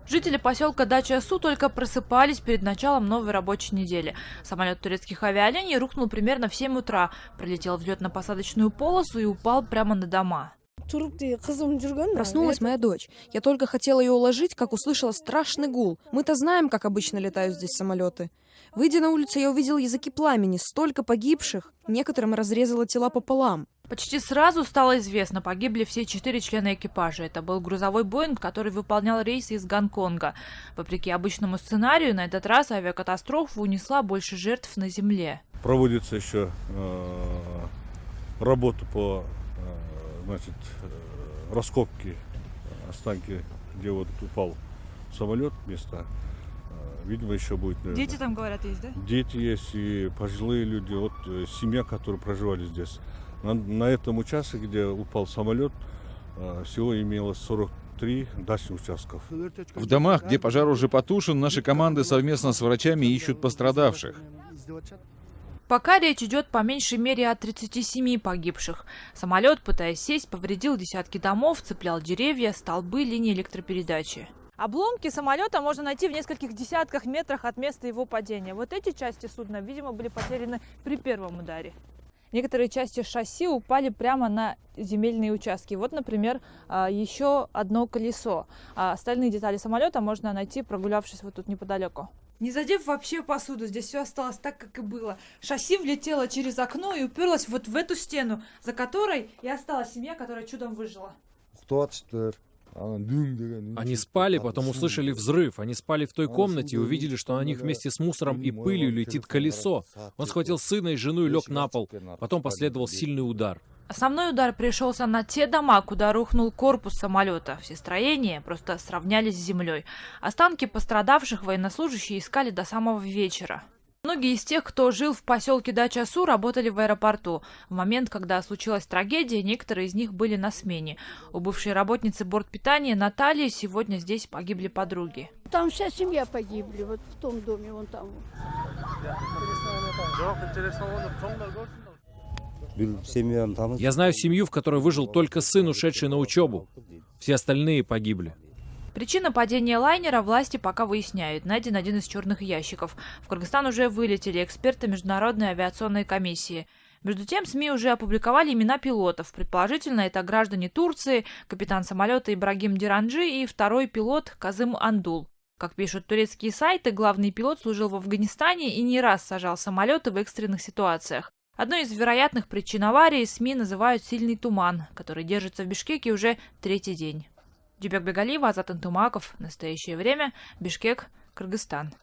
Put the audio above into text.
Жители поселка Дача-Су только просыпались перед началом новой рабочей недели. Самолет турецких авиалиний рухнул примерно в 7 утра, пролетел взлетно-посадочную полосу и упал прямо на дома. Проснулась моя дочь. Я только хотела ее уложить, как услышала страшный гул. Мы-то знаем, как обычно летают здесь самолеты. Выйдя на улицу, я увидел языки пламени, столько погибших. Некоторым разрезало тела пополам. Почти сразу стало известно, погибли все 4 члена экипажа. Это был грузовой Боинг, который выполнял рейсы из Гонконга. Вопреки обычному сценарию, на этот раз авиакатастрофа унесла больше жертв на земле. Проводится еще работа по раскопке останки, где вот упал самолет, место. Видимо, еще будет. Наверное. Дети там, говорят, есть, да? Дети есть и пожилые люди, вот семья, которые проживали здесь. На этом участке, где упал самолет, всего имелось 43 дачных участков. В домах, где пожар уже потушен, наши команды совместно с врачами ищут пострадавших. Пока речь идет по меньшей мере о 37 погибших. Самолет, пытаясь сесть, повредил десятки домов, цеплял деревья, столбы, линии электропередачи. Обломки самолета можно найти в нескольких десятках метрах от места его падения. Вот эти части судна, видимо, были потеряны при первом ударе. Некоторые части шасси упали прямо на земельные участки. Вот, например, еще одно колесо. Остальные детали самолета можно найти, прогулявшись вот тут неподалеку. Не задев вообще посуду, здесь все осталось так, как и было. Шасси влетело через окно и уперлось вот в эту стену, за которой и осталась семья, которая чудом выжила. Они спали, потом услышали взрыв. Они спали в той комнате и увидели, что на них вместе с мусором и пылью летит колесо. Он схватил сына и жену и лег на пол. Потом последовал сильный удар. Основной удар пришелся на те дома, куда рухнул корпус самолета. Все строения просто сравнялись с землей. Останки пострадавших военнослужащие искали до самого вечера. Многие из тех, кто жил в поселке Дача-Су, работали в аэропорту. В момент, когда случилась трагедия, некоторые из них были на смене. У бывшей работницы бортпитания Натальи сегодня здесь погибли подруги. Там вся семья погибли, вот в том доме, вон там. Я знаю семью, в которой выжил только сын, ушедший на учебу. Все остальные погибли. Причина падения лайнера власти пока выясняют. Найден один из черных ящиков. В Кыргызстан уже вылетели эксперты Международной авиационной комиссии. Между тем, СМИ уже опубликовали имена пилотов. Предположительно, это граждане Турции, капитан самолета Ибрагим Диранджи и второй пилот Казым Андул. Как пишут турецкие сайты, главный пилот служил в Афганистане и не раз сажал самолеты в экстренных ситуациях. Одной из вероятных причин аварии СМИ называют сильный туман, который держится в Бишкеке уже третий день. Дюбек Бегалиева, Азат Антумаков. Настоящее время. Бишкек, Кыргызстан.